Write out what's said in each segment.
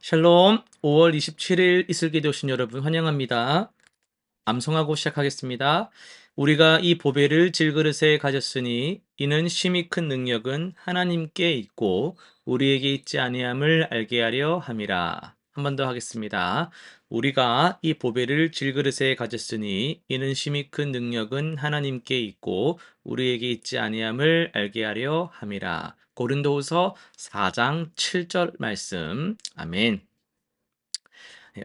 샬롬, 5월 27일 이슬기도 오신 여러분 환영합니다. 암송하고 시작하겠습니다. 우리가 이 보배를 질그릇에 가졌으니 이는 심히 큰 능력은 하나님께 있고 우리에게 있지 아니함을 알게 하려 함이라. 한 번 더 하겠습니다. 우리가 이 보배를 질그릇에 가졌으니 이는 심히 큰 능력은 하나님께 있고 우리에게 있지 아니함을 알게 하려 함이라. 고린도후서 4장 7절 말씀. 아멘.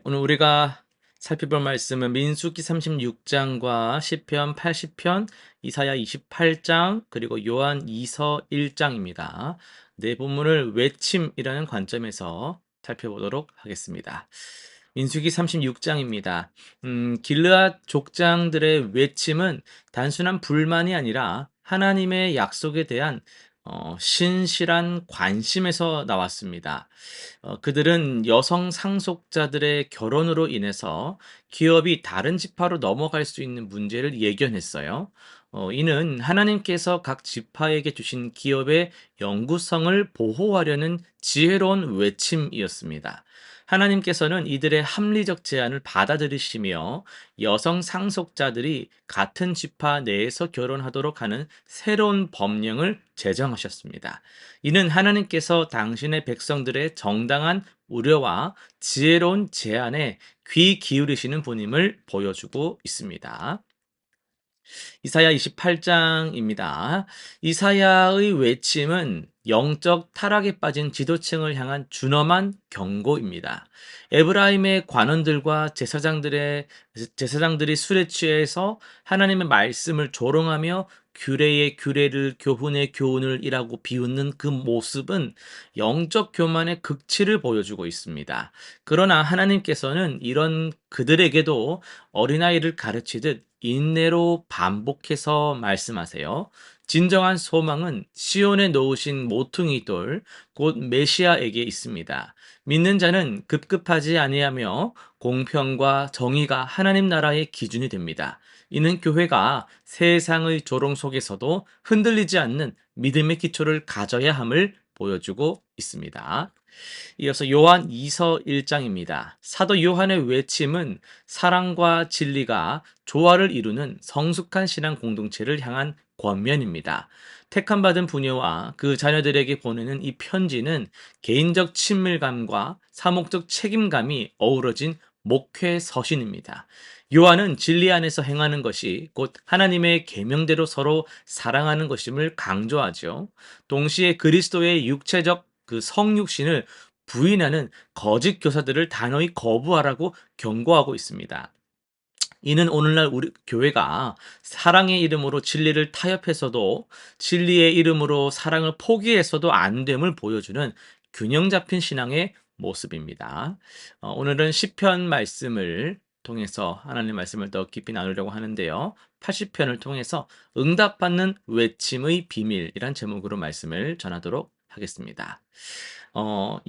오늘 우리가 살펴볼 말씀은 민수기 36장과 시편 80편, 이사야 28장, 그리고 요한 2서 1장입니다. 네 본문을 외침이라는 관점에서 살펴보도록 하겠습니다. 민수기 36장입니다. 길르앗 족장들의 외침은 단순한 불만이 아니라 하나님의 약속에 대한 신실한 관심에서 나왔습니다. 그들은 여성 상속자들의 결혼으로 인해서 기업이 다른 지파로 넘어갈 수 있는 문제를 예견했어요. 이는 하나님께서 각 지파에게 주신 기업의 영구성을 보호하려는 지혜로운 외침이었습니다. 하나님께서는 이들의 합리적 제안을 받아들이시며 여성 상속자들이 같은 지파 내에서 결혼하도록 하는 새로운 법령을 제정하셨습니다. 이는 하나님께서 당신의 백성들의 정당한 우려와 지혜로운 제안에 귀 기울이시는 분임을 보여주고 있습니다. 이사야 28장입니다. 이사야의 외침은 영적 타락에 빠진 지도층을 향한 준엄한 경고입니다. 에브라임의 관원들과 제사장들이 술에 취해서 하나님의 말씀을 조롱하며 규례의 규례를 교훈의 교훈을 이라고 비웃는 그 모습은 영적 교만의 극치를 보여주고 있습니다. 그러나 하나님께서는 이런 그들에게도 어린아이를 가르치듯 인내로 반복해서 말씀하세요. 진정한 소망은 시온에 놓으신 모퉁이 돌, 곧 메시아에게 있습니다. 믿는 자는 급급하지 아니하며 공평과 정의가 하나님 나라의 기준이 됩니다. 이는 교회가 세상의 조롱 속에서도 흔들리지 않는 믿음의 기초를 가져야 함을 보여주고 있습니다. 이어서 요한 2서 1장입니다. 사도 요한의 외침은 사랑과 진리가 조화를 이루는 성숙한 신앙 공동체를 향한 권면입니다. 택함받은 부녀와 그 자녀들에게 보내는 이 편지는 개인적 친밀감과 사목적 책임감이 어우러진 목회 서신입니다. 요한은 진리 안에서 행하는 것이 곧 하나님의 계명대로 서로 사랑하는 것임을 강조하죠. 동시에 그리스도의 육체적 그 성육신을 부인하는 거짓 교사들을 단호히 거부하라고 경고하고 있습니다. 이는 오늘날 우리 교회가 사랑의 이름으로 진리를 타협해서도 진리의 이름으로 사랑을 포기해서도 안 됨을 보여주는 균형 잡힌 신앙의 모습입니다. 오늘은 시편 말씀을 통해서 하나님 말씀을 더 깊이 나누려고 하는데요. 80편을 통해서 응답받는 외침의 비밀이란 제목으로 말씀을 전하도록 하겠습니다.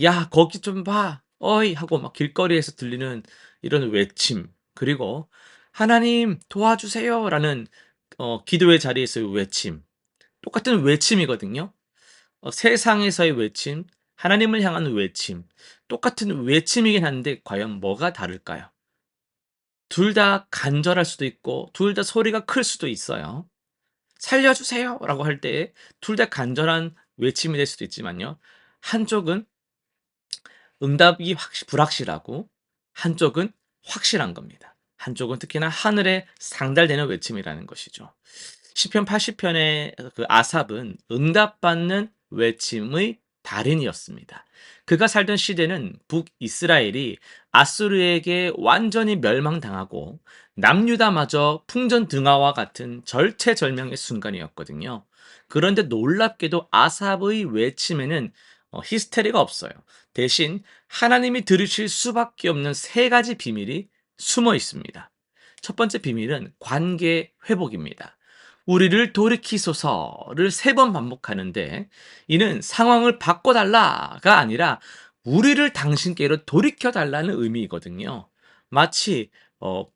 야, 거기 좀 봐. 어이! 하고 막 길거리에서 들리는 이런 외침, 그리고 하나님 도와주세요! 라는 기도의 자리에서의 외침. 똑같은 외침이거든요. 세상에서의 외침, 하나님을 향한 외침. 똑같은 외침이긴 한데 과연 뭐가 다를까요? 둘 다 간절할 수도 있고 둘 다 소리가 클 수도 있어요. 살려주세요! 라고 할 때 둘 다 간절한 외침이 될 수도 있지만요. 한쪽은 응답이 불확실하고 한쪽은 확실한 겁니다. 한쪽은 특히나 하늘에 상달되는 외침이라는 것이죠. 시편 80편의 그 아삽은 응답받는 외침의 달인이었습니다. 그가 살던 시대는 북이스라엘이 아수르에게 완전히 멸망당하고 남유다마저 풍전등화와 같은 절체절명의 순간이었거든요. 그런데 놀랍게도 아삽의 외침에는 히스테리가 없어요. 대신 하나님이 들으실 수밖에 없는 세 가지 비밀이 숨어 있습니다. 첫 번째 비밀은 관계 회복입니다. 우리를 돌이키소서를 세 번 반복하는데 이는 상황을 바꿔달라가 아니라 우리를 당신께로 돌이켜달라는 의미이거든요. 마치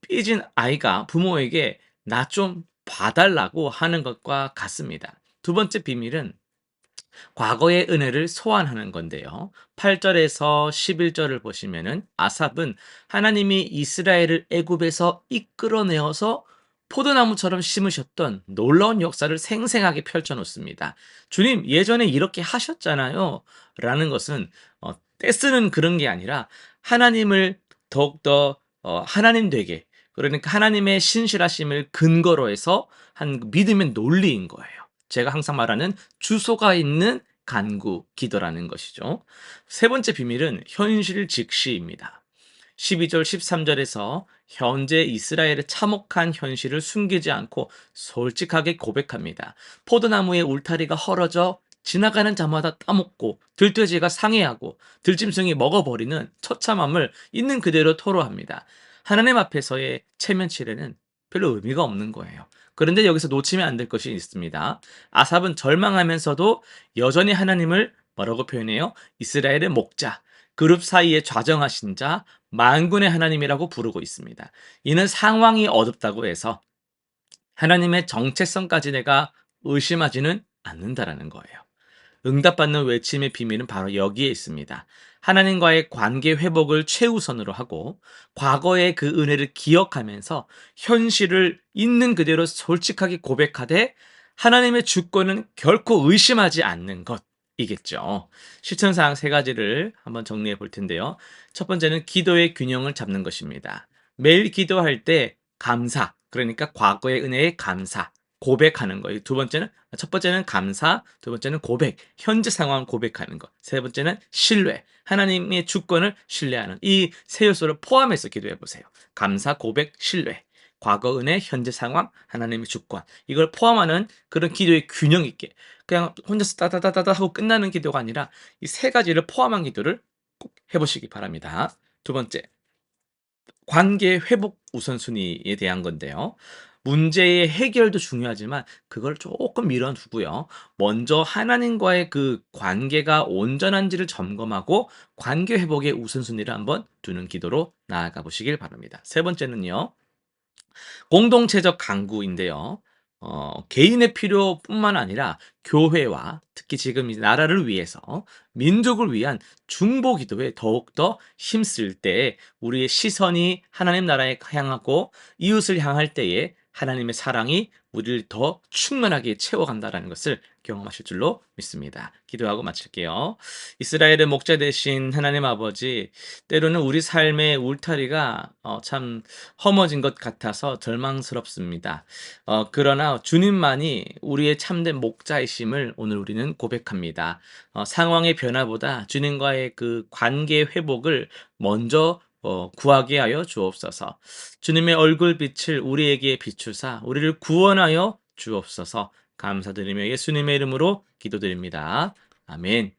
삐진 아이가 부모에게 나 좀 봐달라고 하는 것과 같습니다. 두 번째 비밀은 과거의 은혜를 소환하는 건데요. 8절에서 11절을 보시면은 아삽은 하나님이 이스라엘을 애굽에서 이끌어내어서 포도나무처럼 심으셨던 놀라운 역사를 생생하게 펼쳐 놓습니다. 주님, 예전에 이렇게 하셨잖아요. 라는 것은 떼쓰는 그런 게 아니라 하나님을 더욱더 하나님 되게, 그러니까 하나님의 신실하심을 근거로 해서 한 믿음의 논리인 거예요. 제가 항상 말하는 주소가 있는 간구 기도라는 것이죠. 세 번째 비밀은 현실 직시입니다. 12절 13절에서 현재 이스라엘의 참혹한 현실을 숨기지 않고 솔직하게 고백합니다. 포도나무의 울타리가 헐어져 지나가는 자마다 따먹고 들돼지가 상해하고 들짐승이 먹어버리는 처참함을 있는 그대로 토로합니다. 하나님 앞에서의 체면 치레는 별로 의미가 없는 거예요. 그런데 여기서 놓치면 안 될 것이 있습니다. 아삽은 절망하면서도 여전히 하나님을 뭐라고 표현해요? 이스라엘의 목자, 그룹 사이에 좌정하신 자, 만군의 하나님이라고 부르고 있습니다. 이는 상황이 어둡다고 해서 하나님의 정체성까지 내가 의심하지는 않는다라는 거예요. 응답받는 외침의 비밀은 바로 여기에 있습니다. 하나님과의 관계 회복을 최우선으로 하고 과거의 그 은혜를 기억하면서 현실을 있는 그대로 솔직하게 고백하되 하나님의 주권은 결코 의심하지 않는 것이겠죠. 실천사항 세 가지를 한번 정리해 볼 텐데요. 첫 번째는 기도의 균형을 잡는 것입니다. 매일 기도할 때 감사, 그러니까 과거의 은혜에 감사, 고백하는 거예요. 첫 번째는 감사, 두 번째는 고백, 현재 상황을 고백하는 것. 세 번째는 신뢰, 하나님의 주권을 신뢰하는 이 세 요소를 포함해서 기도해 보세요. 감사, 고백, 신뢰. 과거 은혜, 현재 상황, 하나님의 주권. 이걸 포함하는 그런 기도의 균형 있게. 그냥 혼자서 따다다다다 하고 끝나는 기도가 아니라 이 세 가지를 포함한 기도를 꼭 해보시기 바랍니다. 두 번째, 관계 회복 우선순위에 대한 건데요. 문제의 해결도 중요하지만 그걸 조금 미뤄두고요. 먼저 하나님과의 그 관계가 온전한지를 점검하고 관계 회복의 우선순위를 한번 두는 기도로 나아가 보시길 바랍니다. 세 번째는요. 공동체적 강구인데요. 개인의 필요뿐만 아니라 교회와 특히 지금 이 나라를 위해서 민족을 위한 중보 기도에 더욱더 힘쓸 때 우리의 시선이 하나님 나라에 향하고 이웃을 향할 때에 하나님의 사랑이 우리를 더 충만하게 채워간다라는 것을 경험하실 줄로 믿습니다. 기도하고 마칠게요. 이스라엘의 목자 되신 하나님 아버지, 때로는 우리 삶의 울타리가 참 허머진 것 같아서 절망스럽습니다. 그러나 주님만이 우리의 참된 목자이심을 오늘 우리는 고백합니다. 상황의 변화보다 주님과의 그 관계 회복을 먼저 구하게 하여 주옵소서. 주님의 얼굴빛을 우리에게 비추사 우리를 구원하여 주옵소서. 감사드리며 예수님의 이름으로 기도드립니다. 아멘.